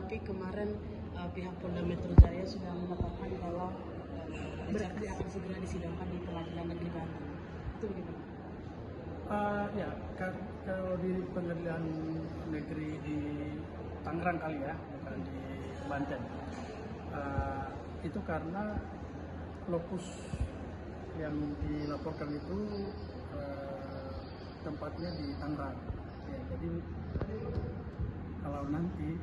Tapi kemarin pihak Polda Metro Jaya sudah menetapkan bahwa Richard Lee akan segera disidangkan di Pengadilan Negeri Banten. Itu bagaimana? Ya, kalau di pengadilan negeri di Tangerang kali ya, bukan di Banten. Itu karena lokus yang dilaporkan itu tempatnya di Tangerang. Ya, jadi kalau nanti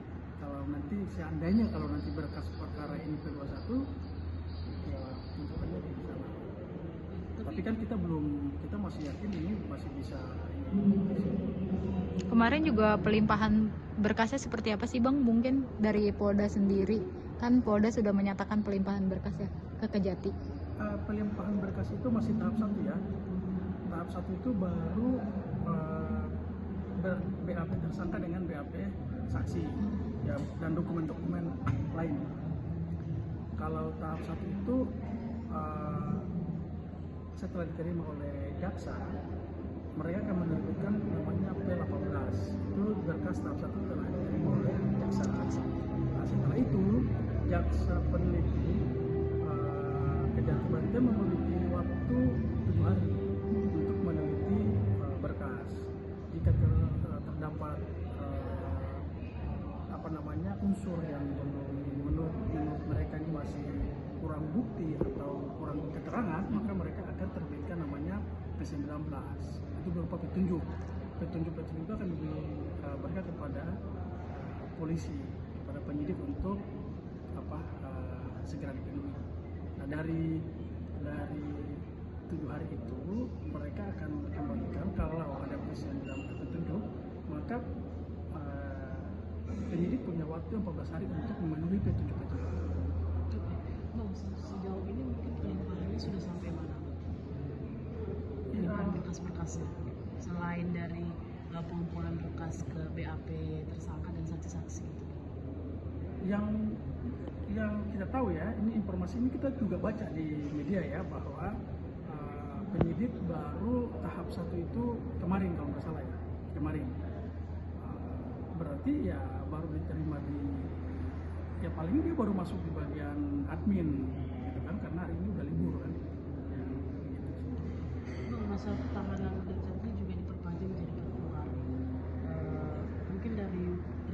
seandainya kalau nanti berkas perkara ini P21, ya tuntutannya di sana. Tapi kan kita masih yakin ini masih bisa. Kemarin juga pelimpahan berkasnya seperti apa sih Bang? Mungkin dari Polda sendiri, kan Polda sudah menyatakan pelimpahan berkasnya ke Kejati. Pelimpahan berkas itu masih tahap 1 ya. Tahap 1 itu baru BAP tersangka dengan BAP saksi ya, dan dokumen-dokumen lain. Kalau tahap 1 itu setelah diterima oleh jaksa, mereka akan menerbitkan namanya P18. Itu berkas tahap 1 telah diterima oleh jaksa. Nah, setelah itu jaksa peneliti Kejati Banten memiliki waktu 7 hari untuk meneliti berkas. Jika terdapat unsur yang menurut mereka ini masih kurang bukti atau kurang keterangan, maka mereka akan terbitkan namanya P19. Itu berupa petunjuk. Petunjuk itu akan diberikan kepada polisi, kepada penyidik untuk segera dipenuhi. Nah, dari 7 hari itu mereka akan kembalikan kalau ada P19 petunjuk, maka penyidik punya waktu 14 hari untuk memenuhi petunjuk-petunjuk. Bang, sejauh ini mungkin pelimpahannya sudah sampai mana? Pelimpahan berkas-berkasnya, selain dari pengumpulan berkas ke BAP tersangka dan saksi-saksi. Yang kita tahu ya, ini informasi ini kita juga baca di media ya, bahwa penyidik baru tahap 1 itu kemarin kalau nggak salah ya, kemarin. Berarti ya baru diterima ya paling dia baru masuk di bagian admin gitu kan, karena hari ini udah libur kan ya, gitu. Masa tahanan Richard Lee juga diperpanjang menjadi 40 hari. Mungkin dari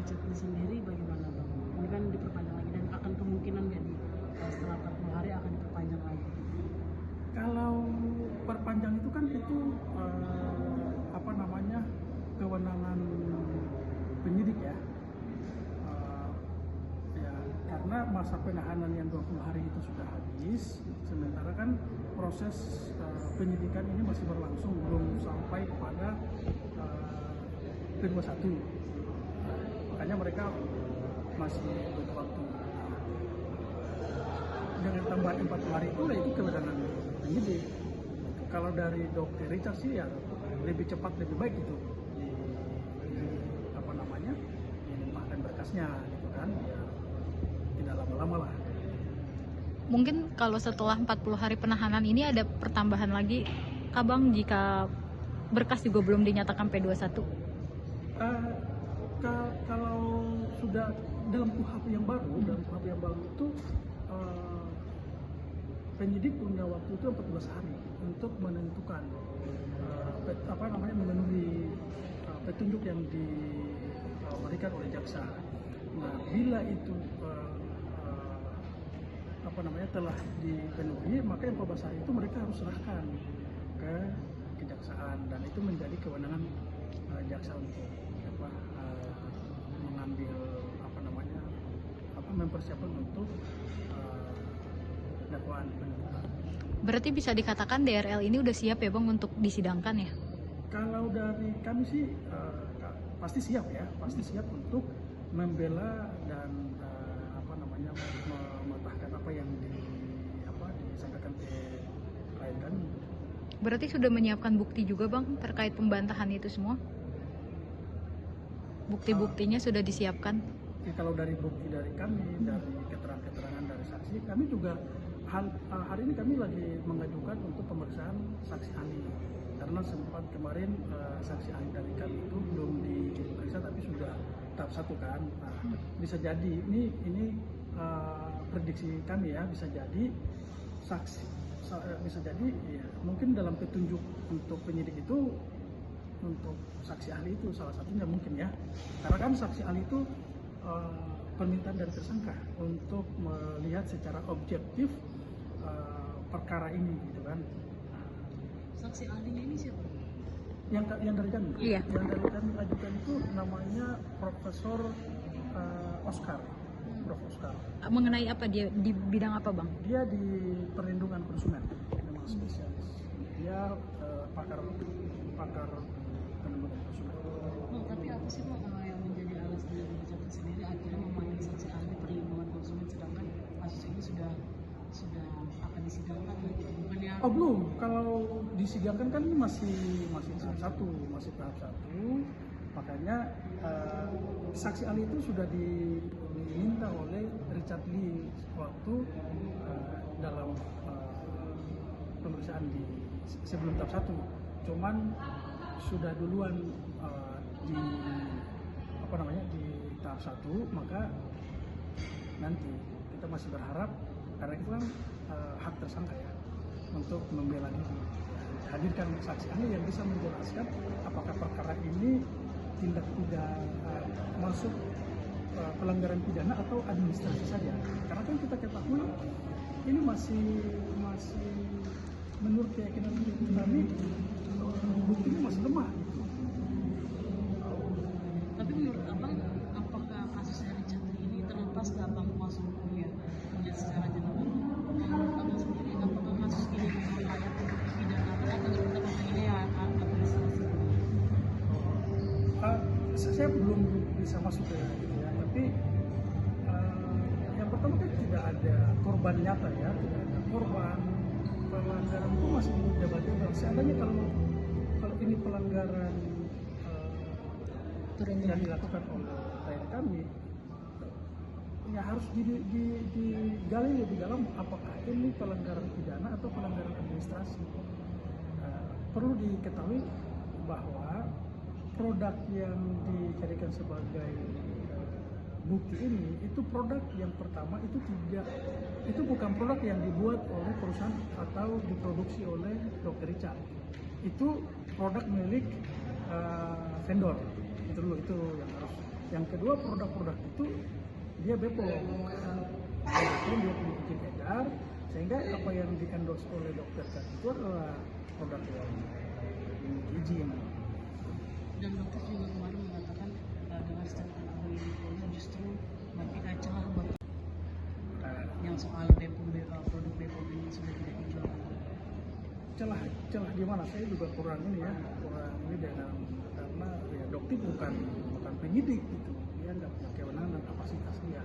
Richard Lee sendiri bagaimana Bang? Ini kan diperpanjang lagi dan akan kemungkinan jadi setelah 40 hari akan diperpanjang lagi. Kalau perpanjang itu kan kewenangan penyidik ya. Karena masa penahanan yang 20 hari itu sudah habis, sementara kan proses penyidikan ini masih berlangsung, belum sampai kepada P21. Makanya mereka masih butuh waktu. Dengan tambahan 40 hari itu kewenangan penyidik. Kalau dari Dr. Richard sih ya lebih cepat lebih baik itu dilimpahkan berkasnya gitu kan ya, tidak lama-lama lah. Mungkin kalau setelah 40 hari penahanan ini ada pertambahan lagi Kabang jika berkas juga belum dinyatakan P21? Kalau sudah dalam KUHP yang baru itu penyidik punya waktu itu 14 hari untuk menentukan memenuhi petunjuk yang diberikan oleh jaksa. Nah, bila itu telah dipenuhi, maka yang 14 hari itu mereka harus serahkan ke kejaksaan, dan itu menjadi kewenangan jaksa untuk mengambil mempersiapkan untuk dakwaan penuntutan. Berarti bisa dikatakan DRL ini udah siap ya Bang untuk disidangkan ya? Kalau dari kami sih pasti siap ya, pasti siap untuk membela dan mematahkan apa yang disampaikan klien kami. Berarti sudah menyiapkan bukti juga Bang terkait pembantahan itu semua? Bukti-buktinya sudah disiapkan? Kalau dari bukti dari kami, dari keterangan dari saksi, kami juga hari ini kami lagi mengajukan untuk pemeriksaan saksi ahli, karena sempat kemarin saksi ahli dari kami itu belum diperiksa, tapi sudah tahap tahap 1 kan. Nah, bisa jadi ini prediksi kami ya, bisa jadi saksi bisa jadi ya, mungkin dalam petunjuk untuk penyidik itu untuk saksi ahli itu salah satunya mungkin ya, karena kan saksi ahli itu permintaan dari tersangka untuk melihat secara objektif perkara ini gitu kan. Saksi ahlinya ini siapa? Yang dari kami, Iya. yang dari kami ajukan itu namanya Profesor Oscar. Prof. Oscar. Mengenai apa dia di bidang apa bang? Dia di perlindungan konsumen, memang spesialis. Dia pakar perlindungan konsumen. Oh, tapi apa sih Pak yang menjadi alasan dari Richard sendiri akhirnya memanggil saksi ahli perlindungan konsumen sedangkan kasus ini sudah akan disidangkan gitu? Bukannya Oh belum, kalau disidangkan kan masih tahap 1, makanya saksi ahli itu sudah diminta oleh Richard Lee waktu dalam pemeriksaan sebelum tahap 1, cuman sudah duluan di tahap 1, maka nanti kita masih berharap karena itu kan hak tersangka ya untuk membela diri, hadirkan saksi ahli yang bisa menjelaskan apakah perkara ini tindak pidana masuk pelanggaran pidana atau administrasi saja, karena kan kita ketahui ini masih menurut keyakinan kami buktinya masih lemah. tapi menurut Abang apakah kasusnya Richard ini terlepas dari Abang kuasa hukum ya melihat secara general menurut Abang sendiri apakah kasus ini memang layak untuk dipidanakan atau seperti apa ini ya administrasi? Saya belum bisa masuk ke itu ya, tapi yang pertama kan tidak ada korban nyata ya, tidak ada korban. Pelanggaran itu masih debatable. Seandainya kalau ini pelanggaran yang dilakukan oleh klien kami, ya harus digali lebih dalam apakah ini pelanggaran pidana atau pelanggaran administrasi. Perlu diketahui bahwa produk yang dijadikan sebagai bukti ini itu produk yang pertama itu bukan produk yang dibuat oleh perusahaan atau diproduksi oleh Dr. Richard. Itu produk milik vendor. Itu dulu, itu yang harus. Yang kedua, produk-produk itu dia BPOM. Itu dia punya izin edar, sehingga apa yang di-endorse oleh Dr. Richard itu adalah produk yang dimiliki izin. Dan dokter juga kemarin mengatakan dengan statement Abang ini justru memberikan celah buat yang soal produk BPOM ini sudah tidak dijual. Celah di mana? Saya juga kurang ini dalam, karena ya dokter bukan penyidik gitu, dia nggak punya kewenangan dan kapasitas dia.